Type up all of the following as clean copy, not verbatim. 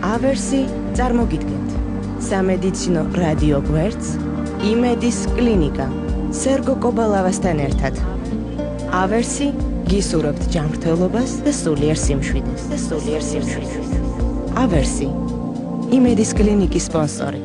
ავერსი წარმოგიდგენთ სამედიცინო რადიო გვერდს იმედის კლინიკა სერგო კობალავასთან ერთად. ავერსი გისურვებთ ჯანმრთელობას და სულიერ სიმშვიდეს. ავერსი იმედის კლინიკის სპონსორი.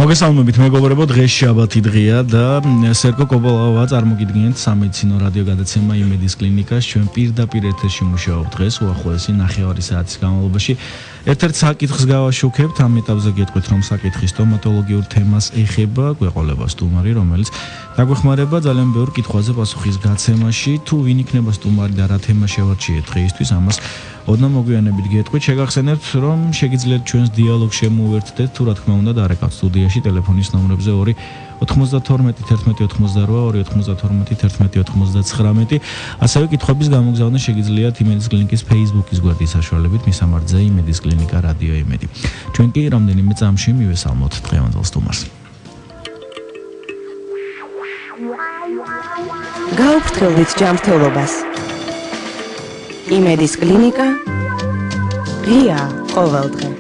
მოგესალმებით მეგობრებო, დღეს შაბათი დღეა და სერგო კობალავა წარმოგიდგენთ სამედიცინო რადიო გადაცემა იმედის კლინიკას. ჩვენ პირდაპირ ეთერში მუშაობთ დღეს უახლოესი 9 საათის განმავლობაში. ერთ-ერთ საკითხს გავაშუქებთ, ამ ეტაპზე გეტყვით, რომ საკითხი სტომატოლოგიურ თემას ეხება, გვეყოლება სტუმარი, რომელიც დაგვეხმარება ძალიან ბევრ კითხვაზე პასუხის გაცემაში. თუ ვინ იქნება სტუმარი და რა თემა შევარჩიეთ დღეისთვის, ამას ოდნავ მოგვიანებით გეტყვით. შეგახსენებთ, რომ შეგიძლიათ ჩვენს დიალოგს შემოუერთდეთ, თუ რა თქმა უნდა, დარეკავთ სტუდიაში ტელეფონის ნომრებზე 2 92 11 88 2 92 11 99. ასევე კითხვების გამოგზავნა შეგიძლიათ იმედის კლინიკის Facebook-ის გვერდის საშუალებით, მისამართზე იმედის კლინიკა რადიო იმედი. ჩვენ კი რამდენიმე წამში მივესალმოთ დღევანდელ სტუმარს. გაუფრთხილდით ჯანმრთელობას. იმედის კლინიკა ღია ყოველდღე.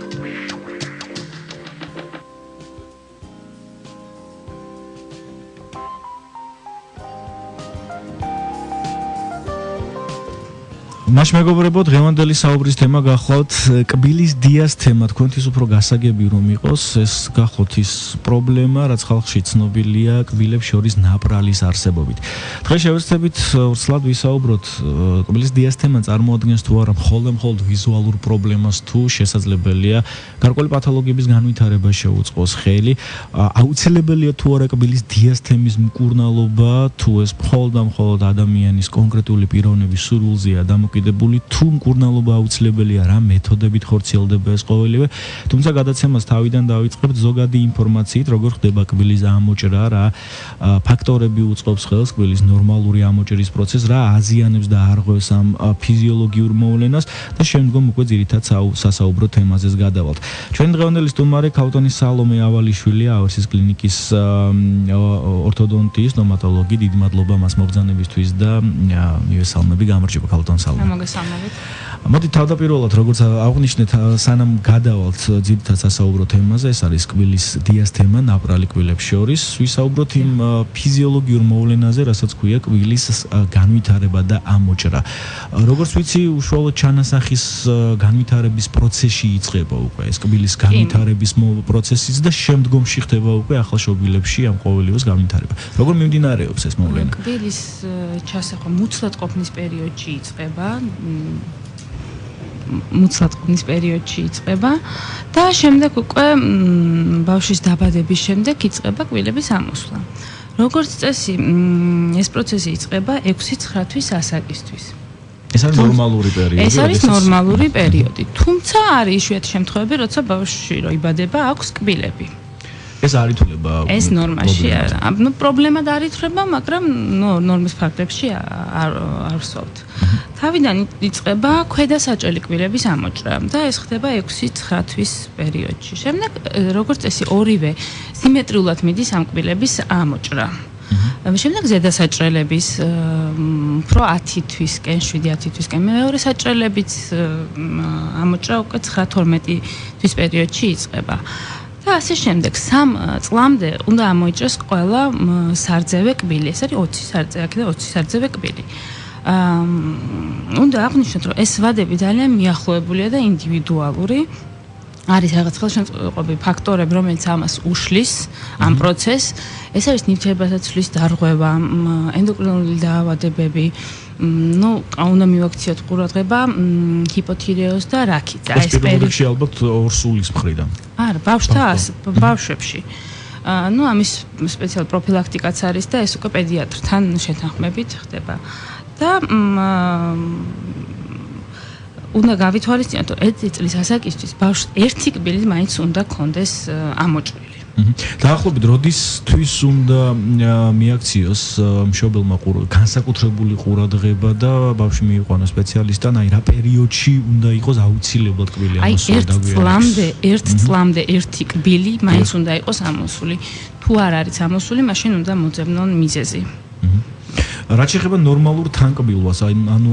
მაშ მეგობრებო, დღევანდელი საუბრის თემა გახლავთ კბილის დიას თემა. თქვენთვის უფრო გასაგები რომ იყოს, ეს გახლავთ ის პრობლემა, რაც ხალხში ცნობილია კბილებს შორის ნაპრალის არსებობით. დღეს შევეცდებით ვრცლად ვისაუბროთ კბილის დიას თემა წარმოადგენს თუ არა მხოლოდ ვიზუალურ პრობლემას, თუ შესაძლებელია გარკვეული პათოლოგიების განვითარება შეუწყოს ხელი. აუცილებელია თუ არა კბილის დიას თემის მკურნალობა, თუ ეს მხოლოდ ადამიანის კონკრეტული პიროვნების სურვილზეა დამოკიდებული, თუ მკურნალობა აუცილებელია, რა მეთოდებით ხორციელდება ეს ყოველივე. თუმცა გადაცემას თავიდან დავიწყებთ ზოგადი ინფორმაციით, როგორ ხდება კბილის ამოჭრა, რა ფაქტორები უწყობს ხელს კბილის ნორმალური ამოჭრის პროცესს, რა აზიანებს და არღვევს ამ ფიზიოლოგიურ მოვლენას და შემდგომ უკვე ძირითად სასაუბრო თემაზეც გადავალთ. ჩვენი დღევანდელი სტუმარი ქავტონის სალომე ავალიშვილია, ავერსის კლინიკის ორთოდონტის სტომატოლოგი. დიდი მადლობა მას მობრძანებისთვის და მივესალმები, გამარჯობა ქავტონ სალომე. მოგესალმებით. მოდით თავდაპირველად, როგორც აღვნიშნეთ, სანამ გადავალთ ძირითად სასაუბრო თემაზე, ეს არის კბილის დიას თემა, ნაპრალი კბილებს შორის. ვისაუბროთ იმ ფიზიოლოგიურ მოვლენაზე, რასაც ქვია კბილის განვითარება და ამოჭრა. როგორც ვიცი, უშუალოდ ჩანასახის განვითარების პროცესში იწყება უკვე ეს კბილის განვითარების პროცესიც და შემდგომში ხდება უკვე ახალშობილებში ამ ყოველივეს განვითარება. როგორ მიმდინარეობს ეს მოვლენა? კბილის ჩასახვა მუცლად ყოფნის პერიოდში იწყება. და შემდეგ უკვე ბავშვის დაბადების შემდეგ იწყება კბილების ამოსვლა. როგორც წესი, ეს პროცესი იწყება 6-9 თვის ასაკისთვის. ეს არის ნორმალური პერიოდი. ეს არის ნორმალური პერიოდი. თუმცა არის იშვიათი შემთხვევები, როცა ბავშვი რო იბადება, აქვს კბილები. ეს არ ითვლება. ეს ნორმაში არა. პრობლემად არ ითვლება, მაგრამ ნორმის ფაქტებში არ ვსვავთ. თავიდან იწყება ქვედასაჭრელი კბილების ამოჭრა და ეს ხდება 6-9 თვის პერიოდში. შემდეგ, როგორც წესი, ორივე სიმეტრიულად მიდის ამ კბილების ამოჭრა. შემდეგ ზედასაჭრელების უფრო 10 თვისკენ, 7-10 თვისკენ, მეორე საჭრელებიც ამოჭრა უკვე 9-12 თვის პერიოდში იწყება. და ასე შემდეგ 3 წლამდე უნდა ამოიჭრას ყველა სარძევე კბილი. ეს არის 20 სარძე, აქ და 20 სარძევე კბილი. უნდა აღნიშნოთ, რომ ეს ვადები ძალიან მიახლოებულია და ინდივიდუალური. არის რაღაც ხელშემწყობი ფაქტორები, რომელიც ამას უშლის ამ პროცესს. ეს არის ნივთიერებათა ცვლის დარღვევა, ენდოკრინული დაავადებები, უნდა მივაქციოთ ყურადღება ჰიპოთირეოზ და რაკიც. ეს პერიოდში ალბათ ორსულის მხრიდან. არა, ბავშვებში. ამის სპეციალური პროფილაქტიკაც არის და ეს უკვე პედიატრთან შეთანხმებით ხდება. და უნდა გავითვალისწინოთ, რომ 1 წლის ასაკისთვის ბავშვს ერთი კბილი მაინც უნდა კონდეს ამოჭრილი. დაახლოებით როდისთვის უნდა მიაქციოს მშობელმა განსაკუთრებული ყურადღება და ბავშვი მიიყვანოს სპეციალისტთან, აი რა პერიოდში უნდა იყოს აუცილებლად კბილი ამოსული დაგვიანების? ერთ წლამდე ერთი კბილი მაინც უნდა იყოს ამოსული. თუ არ არის ამოსული, მაშინ უნდა მოძებნონ მიზეზი. რაც შეეხება ნორმალურ თანკბილვას, ანუ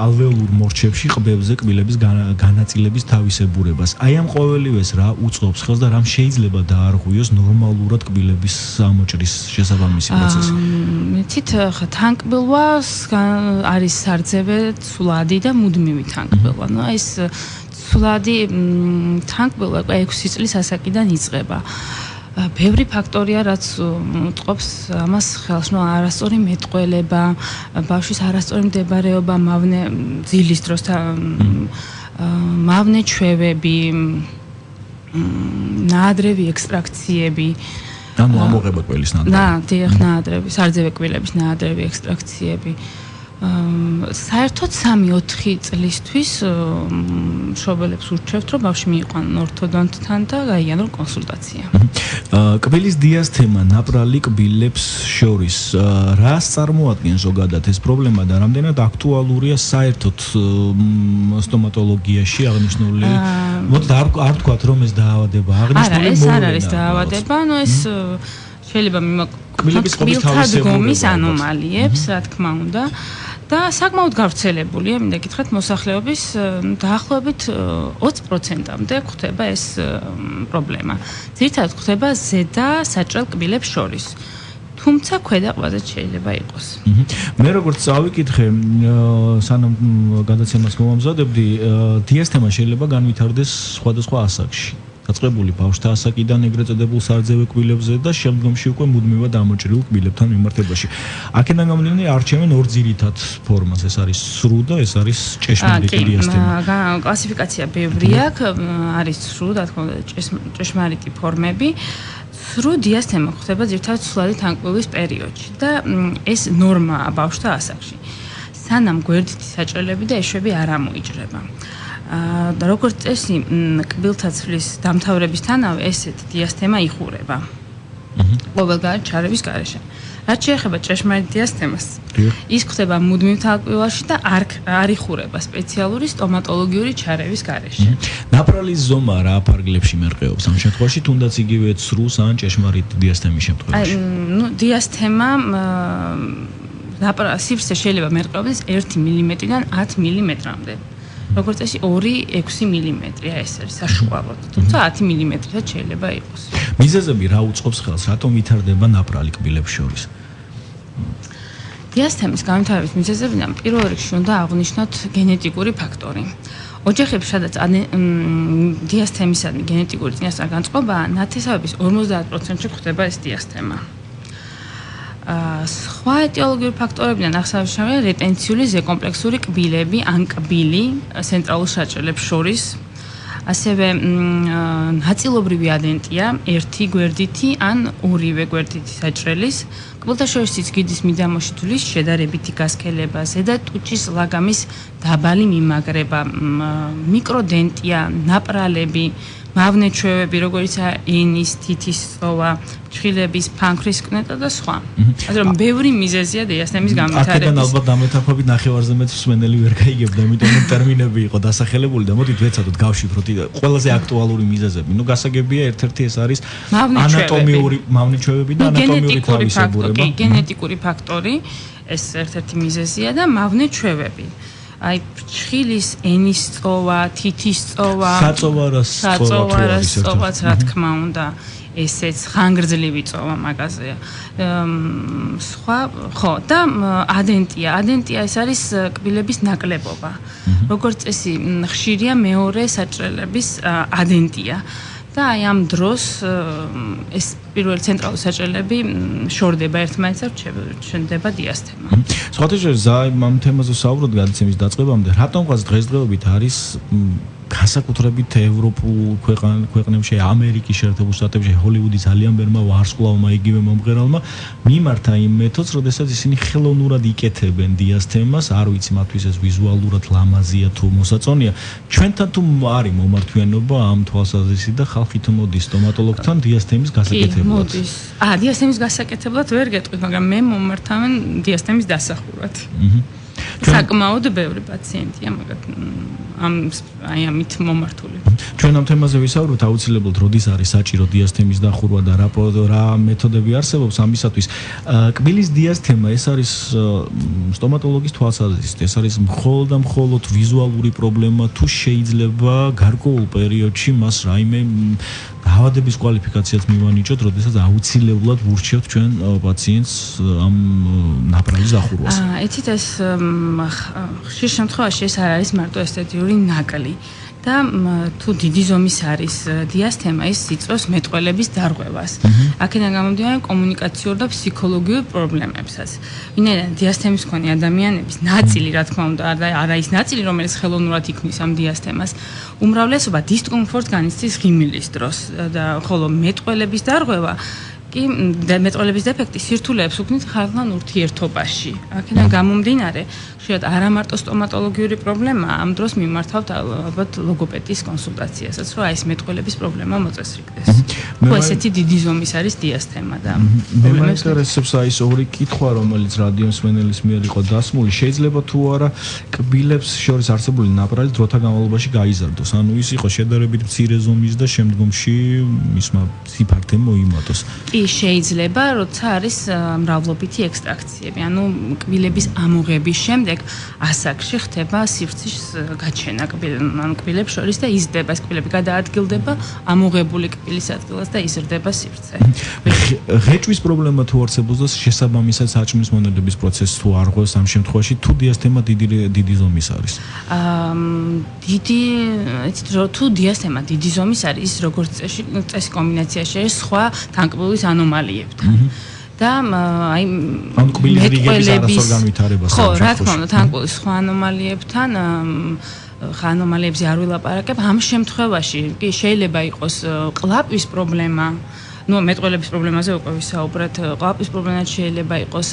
ალვეოლურ მორჩებში ყბებზე კბილების განაწილების თავისებურებას. აი ამ ყოველივეს რა უწყობს ხელს და რამ შეიძლება დაარღვიოს ნორმალურად კბილების ამოჭრის შესაბამისი პროცესი? თით თანკბილვას არის სარძევე ცვლადი და მუდმივი თანკბილვა. ნუ ეს ცვლადი თანკბილვა 6 წლის ასაკიდან იწყება. ბევრი ფაქტორია, რაც უწყობს ამას ხელს, ნუ არასწორი მეტყველება, ბავშვის არასწორი მდებარეობა, ძილის დროს მავნე ჩვევები, ნაადრევი ექსტრაქციები. ანუ ამოღება კბილის ნაადრევი, სარძევე კბილების ნაადრევი ექსტრაქციები. საერთოდ 3-4 წლისთვის მშობელებს ურჩევთ, რომ ბავშვი მიიყვანონ ორთოდონტთან და გაიარონ კონსულტაცია. კბილის დიასთემა ნაპრალი კბილებს შორის რას წარმოადგენს ზოგადად ეს პრობლემა და რამდენად აქტუალურია საერთოდ სტომატოლოგიაში აღნიშნული? მოდით არ ვთქვათ, რომ ეს დაავადება აღნიშნული არა, ეს არ არის დაავადება, ანუ ეს შეიძლება კბილების დგომის ანომალიებს, რა თქმა უნდა. და საკმაოდ გავრცელებულია, მინდა გითხრათ, მოსახლეობის დაახლოებით 20%-მდე გვხვდება ეს პრობლემა. ძირითადად გვხვდება ზედა საჭრელ კბილებს შორის. თუმცა ქვედა ყბაზეც შეიძლება იყოს. მე როგორც წავიკითხე, სანამ გადაცემას მომამზადებდი, დიასთემა შეიძლება განვითარდეს სხვადასხვა ასაკში. დაწყებული ბავშვთა ასაკიდან ეგრეთ წოდებულ სარძევე კბილებზე და შემდგომში უკვე მუდმივად ამოჭრილ კბილებთან მიმართებაში. აქედან გამომდინარე არჩევენ ორ ძირითად ფორმას, ეს არის სრუ და ეს არის ჭეშმარიტი დიასთემა. კლასიფიკაცია ბევრი აქვს, არის სრუ, რა თქმა უნდა, ჭეშმარიტი ფორმები. სრუ დიასთემა ხდება ძირითადად ცვლადი თანკბილვის პერიოდში და ეს ნორმაა ბავშვთა ასაკში. სანამ გვერდითი საჭრელები და ეშვები არ ამოიჭრება. და როგორც წესი, კბილთა ცვლის დამთავრებისთანავე ესეთი დიასთემა იხურება. ყოველგვარი ჩარევის გარეშე. რაც შეეხება ჭეშმარიტ დიასთემას, ის ხდება მუდმივ თანკბილვაში და არ იხურება სპეციალური სტომატოლოგიური ჩარევის გარეშე. ნაპრალის ზომა რა აფარგლებში მერყეობს ამ შემთხვევაში, თუნდაც იგივე სრუს ან ჭეშმარიტ დიასთემის შემთხვევაში? ნუ დიასთემა სივრცე შეიძლება მერყეობდეს 1 მმ-დან 10 მმ-მდე. როგორც წესი 2-6 მმ-ია ეს არის საშუალოდ. თუმცა 10 მმ-საც შეიძლება იყოს. მიზეზები რა უწყობს ხელს, რატომ ვითარდება ნაპრალი კბილებს შორის? დიასთემის განვითარების მიზეზებიდან პირველ რიგში უნდა აღვნიშნოთ გენეტიკური ფაქტორი. ოჯახებში, სადაც დიასთემისადმი გენეტიკური წინასწარ განწყობაა, ნათესავების 50%-ში გვხვდება ეს დიასთემა. სხვა ეტიოლოგიური ფაქტორებიდან აღსანიშნავია რეტენციული ზეკომპლექსური კბილები ან კბილი ცენტრალურ საჭრელებს შორის. ასევე ნაწილობრივი ადენტია ერთი გვერდითი ან ორივე გვერდითი საჭრელის, კბილთა შორის სიძგიდის მიდამოში თulis შედარებითი გასქელება, ზედა ტუჩის ლაგამის დაბალი მიმაგრება, მიკროდენტია, ნაპრალები, მავნე ჩვევები, როგორიცაა ენის, თითის სწოვა, ჩხილების, ფანქრის კნეტა და სხვა. ასე რომ ბევრი მიზეზია დიასთემის განვითარების. აქედან ალბათ დამეთანხმებით ნახევარზე მეტ მსმენელი ვერ გაიგებდა, იმიტომ რომ ტერმინები იყო დასახელებული და მოდით ვეცადოთ გავშიფროთ ყველაზე აქტუალური მიზეზები. ნუ გასაგებია, ერთ-ერთი ეს არის ანატომიური მავნე ჩვევები და ანატომიური თავისებურება. გენეტიკური ფაქტორი, ეს ერთ-ერთი მიზეზია და მავნე ჩვევები. აი ჩხილის ენის სწოვა, თითის სწოვა, საწოვარას სწოვაც რა თქმა უნდა, ესეც ხანგრძლივი წოვა მაგაზეა. სხვა ხო და ადენტია ეს არის კბილების ნაკლებობა. როგორც წესი, ხშირია მეორე საჭრელების ადენტია. და აი ამ დროს ეს პირველი ცენტრალური საჭრელები შორდება ერთმანეთს და ჩნდება დიასთემა. სხვათა შორის ამ თემაზე საუბრობთ გადაცემის დაწყებამდე, რატომღაც დღესდღეობით არის განსაკუთრებით ევროპულ ქვეყნებში, ამერიკის შეერთებულ შტატებში, ჰოლივუდი ძალიან ბევრმა ვარსკვლავმა იგივე მომღერალმა მიმართა იმ მეთოდს, როდესაც ისინი ხელოვნურად იკეთებენ დიას თემას, არ ვიცი მათთვის ეს ვიზუალურად ლამაზია თუ მოსაწონია. ჩვენთან თუ არის მომართვიანობა ამ თვალსაზრისით და ხალხი თუ მოდის სტომატოლოგთან დიას თემის გასაკეთებლად? მოდის. დიას თემის გასაკეთებლად ვერ გეტყვით, მაგრამ მე მომართავენ დიას თემის დასახურად. საკმაოდ ბევრი პაციენტია ამით მომართული. ჩვენ ამ თემაზე ვისაუბრებთ აუცილებლად, როდის არის საჭირო დიას თემის დახურვა და რა მეთოდები არსებობს ამისათვის. კბილის დიას თემა ეს არის სტომატოლოგის თვალსაზრისით, ეს არის მხოლოდ ვიზუალური პრობლემა, თუ შეიძლება გარკვეულ პერიოდში მას რაიმე დაავადების კვალიფიკაციაც მივანიჭოთ, როდესაც აუცილებლად ვურჩევთ ჩვენ პაციენტს ამ ნაპრალის დახურვას. იცით ეს ხშირ შემთხვევაში ეს არ არის მარტო ესთეტიური ნაკლი და თუ დიდი ზომის არის დიას თემა, ის იწვევს მეტყველების დარღვევას. აქედან გამომდინარე კომუნიკაციურ და ფსიქოლოგიურ პრობლემებსაც. ვინაიდან დიას თემის მქონე ადამიანების ნაწილი, რა თქმა უნდა, არა ის ნაწილი, რომელიც ხელოვნურად იქნის ამ დიას თემას, უმრავლესობა დისკომფორტს განიცდის ღიმილის დროს და ხოლო მეტყველების დარღვევა კი მეტყველების დეფექტი სირთულეებს უქმნის ხალხთან ურთიერთობაში. აქედან გამომდინარე, ხშირად არა მარტო სტომატოლოგიური პრობლემაა, ამ დროს მიმართავთ ალბათ ლოგოპედის კონსულტაციასაც, რომ ეს მეტყველების პრობლემა მოწესრიგდეს. თუ ესეთი დიდი ზომის არის დიას თემა და მე მაინტერესებს ის ორი კითხვა, რომელიც რადიო მსმენელის მიერ იყო დასმული, შეიძლება თუ არა კბილებს შორის არსებული ნაპრალი დროთა განმავლობაში გაიზარდოს. ანუ ის იყო შედარებით მცირე ზომის და შემდგომში მისმა სიფართემ მოიმატოს. შეიძლება, როცა არის მრავლობითი ექსტრაქციები, ანუ კბილების ამოღების შემდეგ ასაკში ხდება სივრცის გაჩენა კბილებს შორის და იზრდება ეს კბილები, გადაადგილდება ამოღებული კბილის ადგილას და იზრდება სივრცე. ღეჭვის პრობლემა თუ არსებობს და შესაბამისად საჭმლის მონადების პროცესს თუ არ ღვევს ამ შემთხვევაში, თუ დიას თემა დიდი ზომის არის? თუ დიას თემა დიდი ზომის არის, ის როგორც წესი კომბინაციაში არის სხვა თანკბილის ანომალიებთან. და აი მეტყველების არასორგანვითარებას. ხო, რა თქმა უნდა, თანკბილის სხვა ანომალიებთან ანომალიებზე არ ვილაპარაკებ. ამ შემთხვევაში კი შეიძლება იყოს ყლაპის პრობლემა, მეტყველების პრობლემაზე უკვე ვისაუბრეთ, ყლაპის პრობლემაც შეიძლება იყოს.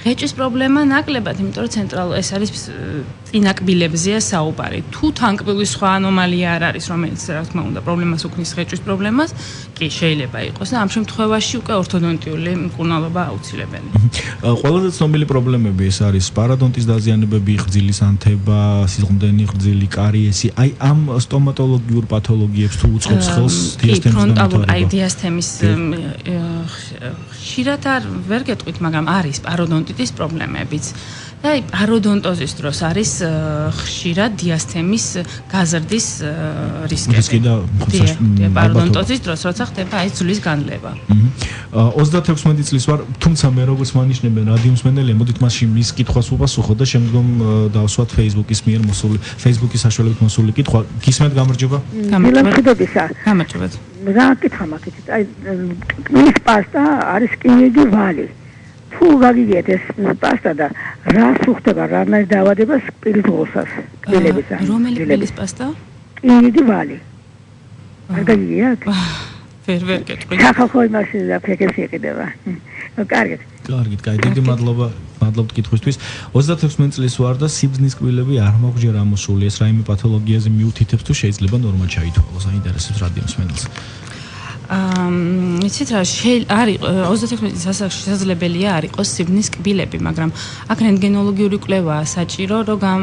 ღეჭვის პრობლემა ნაკლებად, იმიტომ რომ ცენტრალურ ეს არის წინაკბილებზეა საუბარი. თუ თანკბილის სხვა ანომალია არ არის, რომელიც რა თქმა უნდა პრობლემას უქმნის ღეჭვის პრობლემას, კი შეიძლება იყოს და ამ შემთხვევაში უკვე ორთოდონტიული მკურნალობა აუცილებელი. ყველაზე ცნობილი პრობლემები ეს არის პარადონტის დაზიანებები, ხრძილის ანთება, სიღრმდენი ხრძილი, კარიესი. აი ამ სტომატოლოგიურ პათოლოგიებს თუ უწყობს ხელს დიას თემის განვითარება? აი დიას თემის ხშირად ვერ გეტყვით, მაგრამ არის პაროდონტიტის პრობლემებიც. და აი პაროდონტოზის დროს არის ხშირად დიას თემის გაზრდის რისკები. რისკი და პაროდონტოზის დროს როცა ხდება აი ძვლის განლევა. 36 წლის ვარ, თუმცა მე როგორც მანიშნებენ რადიო მსმენელია, მოდით მასში მის კითხვას უპასუხო და შემდგომ დავსვათ Facebook-ის მიერ მოსული, Facebook-ის საშუალებით მოსული კითხვა. გისმენთ გამარჯობა? გამარჯობა. რა კითხვა მაქვს? აი კბილის პასტა არის რკინიგზის ვალი. თუ გაგიგეთ ეს პასტა და რა სუხდება, რანაირ დაავადებას კბილის ღოსას, კბილების ან რომელი კბილის პასტა? რკინიგზის ვალი. არ გაგიგეთ? ვერ გეტყვი. ხახო იმაში და ფეკებს იყიდება. კარგით. დიდი მადლობთ კითხვისთვის. 36 წლის ვარ და სიბზნის კბილები არ მოგჯერ ამოსული. ეს რაიმე პათოლოგიაზე მიუთითებს თუ შეიძლება ნორმა ჩაითვალოს? აინტერესებს რადიო მსმენელს. იცით რა არის 36 წლის ასაკში შესაძლებელია არ იყოს სიბზნის კბილები, მაგრამ აქ რენტგენოლოგიური კვლევაა საჭირო, რომ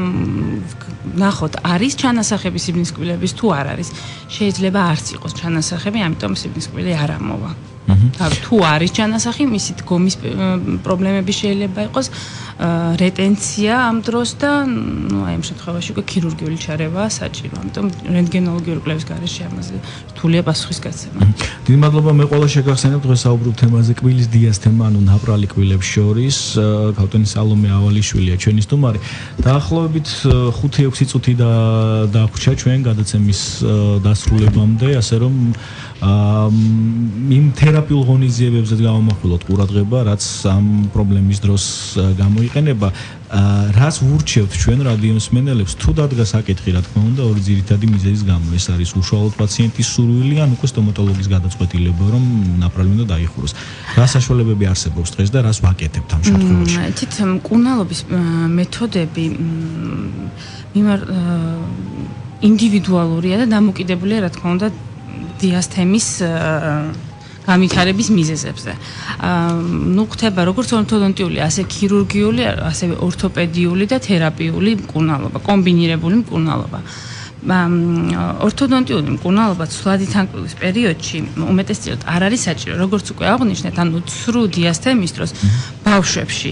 ნახოთ არის ჩანასახები სიბზნის კბილების თუ არ არის. შეიძლება არც იყოს ჩანასახები, ამიტომ სიბზნის კბილი არ ამოვა. თუ არის ჩანასახი, მისი დგომის პრობლემები შეიძლება იყოს, რეტენცია ამ დროს და აი ამ შემთხვევაში უკვე ქირურგიული ჩარევაა საჭირო. ამიტომ რენტგენოლოგიური კვლევის გარეშე ამაზე რთულია პასუხის გაცემა. დიდი მადლობა, მე ყველა შეგახსენებთ, დღეს საუბრობ თემაზე კბილის დიას თემა, ანუ ნაპრალი კბილებს შორის. გავტენი სალომე ავალიშვილია ჩვენი სტუმარი. დაახლოებით 5-6 წუთი დაგვჭირდა ჩვენ გადაცემის დასრულებამდე, ასე რომ იმ თერაპიულ ღონისძიებებზე გამომახვილოთ ყურადღება, რაც ამ პრობლემის დროს გამოიყენება. რას ვურჩევთ ჩვენ რადიო მსმენელებს, თუ დადგა საკითხი, რა თქმა უნდა, ორი ძირითადი მიზეზის გამო. ეს არის უშუალოდ პაციენტის სურვილი, ან უკვე სტომატოლოგის გადაწყვეტილება, რომ ნაპრალი უნდა დაიხუროს. რა საშუალებები არსებობს დღეს და რას ვაკეთებთ ამ შემთხვევაში? თით მკურნალობის მეთოდები ინდივიდუალურია და დამოკიდებულია, რა თქმა უნდა, დიასთემის განვითარების მიზეზებზე. ხდება როგორც ორთოდონტიული, ასე ქირურგიული, ასევე ორთოპედიული და თერაპიული მკურნალობა, კომბინირებული მკურნალობა. ორთოდონტიული მკურნალობა ცვლადი თანკბილის პერიოდში უმეტესწილად არ არის საჭირო, როგორც უკვე აღვნიშნეთ, ანუ ცრუ დიასთემის დროს ბავშვებში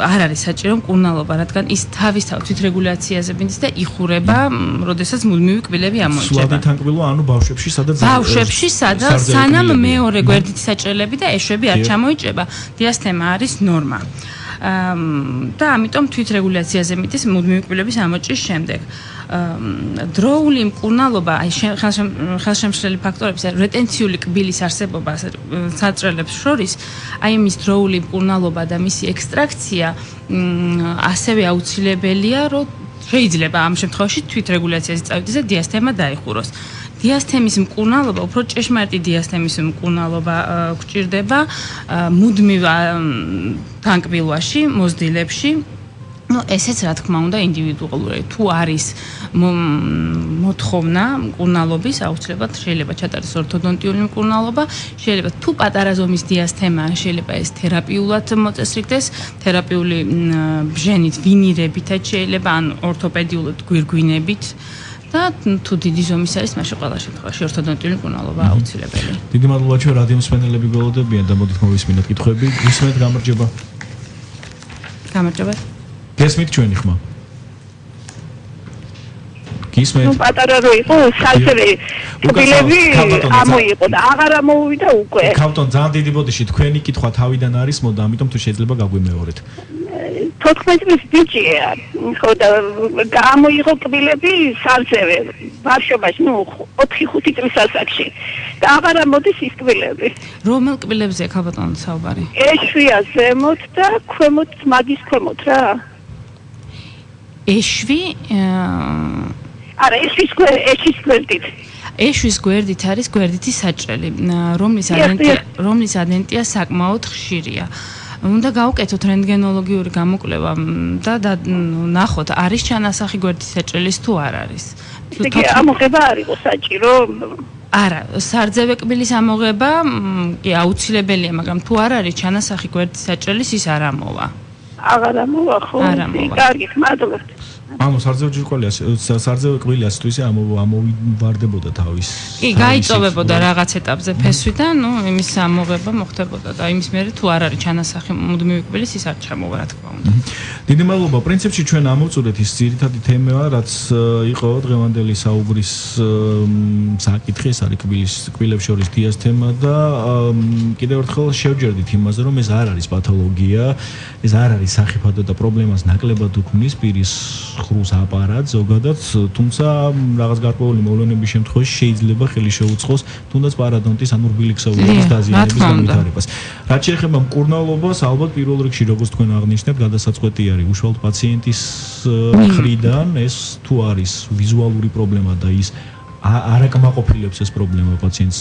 არ არის საჭირო მკურნალობა, რადგან ის თავისთავად თვითრეგულაციაზე მიდის და იხურება, როდესაც მუდმივი კბილები ამოიჭება. ცვლადი თანკბილო, ანუ ბავშვებში, სადაც სანამ მეორე გვერდითი საჭრელები და ეშვები არ ჩამოიჭება, დიასთემა არის ნორმა. და ამიტომ თვითრეგულაციაზე მიდის მუდმივი კბილების ამოჭრის შემდეგ. დროული მკურნალობა, აი ხელშემშლელი ფაქტორების, რეტენციული კბილის არსებობა საჭრელებს შორის, აი მის დროული მკურნალობა და მისი ექსტრაქცია ასევე აუცილებელია, რომ შეიძლება ამ შემთხვევაში თვითრეგულაციაზე წავიდეს და დიასთემა დაიხუროს. დიასთემის მკურნალობა, უფრო ჭეშმარიტი დიასთემის მკურნალობა გვჭირდება მუდმივ თანკბილვაში, მოზრდილებში. ესეც რა თქმა უნდა ინდივიდუალურია. თუ არის მოთხოვნა მკურნალობის, აუცილებლად შეიძლება ჩატარდეს ორთოდონტიული მკურნალობა, შეიძლება თუ პატარა ზომის დიასთემაა, შეიძლება ეს თერაპიულად მოწესრიგდეს, თერაპიული ბჟენით, ვინირებითაც შეიძლება, ან ორთოპედიულად გვირგვინებით. და თუ დიდი ზომის არის, მაშინ ყველა შემთხვევაში ორთოდონტიული მკურნალობა აუცილებელი. დიდი მადლობა ჩვენ რადიო მსმენელები გველოდებიან და მოდით მოვისმინოთ კითხვები. გისმენთ, გამარჯობა. გამარჯობა. გესმით ჩვენი ხმა? გისმენთ? ნუ პატარა რო იყო, საერთოდ კბილები ამოიყო და აღარ ამოვიდა უკვე. ქავტონ, ძალიან დიდი ბოდიში თქვენი კითხვა თავიდან არის, მოდა, ამიტომ თუ შეიძლება გაგვიმეორეთ. 14 წლის ბიჭია, ხო და გამოიღო კბილები სალსევე, ბავშვობაში, ნუ 4-5 წლის ასაკში. და აღარ ამოდის ის კბილები. რომელ კბილებზეა ქალბატონო საუბარი? ეშვია ზემოთ და ქვემოთ, მაგის ქვემოთ რა. ეშვი არა, ეშვის გვერდით. ეშვის გვერდით არის გვერდითი საჭრელი, რომლის ადენტია საკმაოდ ხშირია. უნდა გავუკეთოთ რენტგენოლოგიური გამოკვლევა და ნახოთ, არის ჩანასახი გვერდითი საჭრელის თუ არ არის. ისე ამოღება არ იყო საჭირო. არა, სარძევე კბილის ამოღება კი აუცილებელია, მაგრამ თუ არ არის ჩანასახი გვერდითი საჭრელის, ის არ ამოვა. აღარ ამოვა, ხო? კარგი, მადლობთ. სარძევე კბილი ასე თუ ისე ამოვარდებოდა თავის. კი, გაიწოვებოდა რაღაც ეტაპზე ფესვი და ნუ იმის ამოღება მოხდებოდა და იმის მერე თუ არ არის ჩანასახი მუდმივი კბილის, ის არ ჩამოვა, რა თქმა უნდა. დიდი მადლობა. პრინციპში ჩვენ ამოვწურეთ ის ძირითადი თემაა, რაც იყო დღევანდელი საუბრის საკითხი, ეს არის კბილებს შორის დიასთემა და კიდევ ერთხელ შევჯერდით იმაზე, რომ ეს არ არის პათოლოგია, ეს არ არის სახიფათო და პრობლემას ნაკლებად უქმნის პირის ხრუს აპარატ ზოგადად, თუმცა რაღაც გარკვეული მოვლენების შემთხვევაში შეიძლება ხელი შეუწყოს თუნდაც პარადონტის ან რბილი ქსოვილების დაზიანების განვითარებას. რაც შეეხება მკურნალობას, ალბათ პირველ რიგში როგორც თქვენ აღნიშნეთ, გადასაწყვეტი არის უშუალოდ პაციენტის მხრიდან, ეს თუ არის ვიზუალური პრობლემა და ის არ აკმაყოფილებს ეს პრობლემა პაციენტს.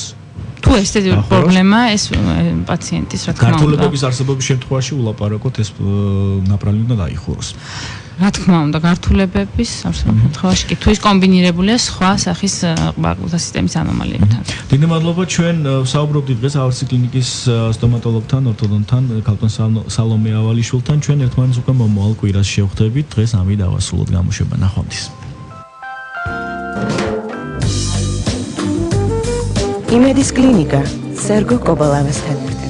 თუ ესეთი პრობლემაა, ეს პაციენტის რა თქმა უნდა. გართულების არსებობის შემთხვევაში ულაპარაკოთ, ეს ნაპრალი უნდა დაიხუროს. რა თქმა უნდა, გართულებების შემთხვევაში კი თუ ის კომბინირებულია სხვა სახის ყბაყვილთა სისტემის ანომალიებთან. დიდი მადლობა, ჩვენ საუბრობდით დღეს ავერსი კლინიკის სტომატოლოგთან, ორთოდონტთან, ქალბატონ სალომე ავალიშვილთან. ჩვენ ერთმანეთს უკვე მომავალ კვირას შევხვდებით. დღეს ამით დავასრულოთ გამოშვება. ნახვამდის. იმედის კლინიკა, სერგო კობალავასთან ერთად.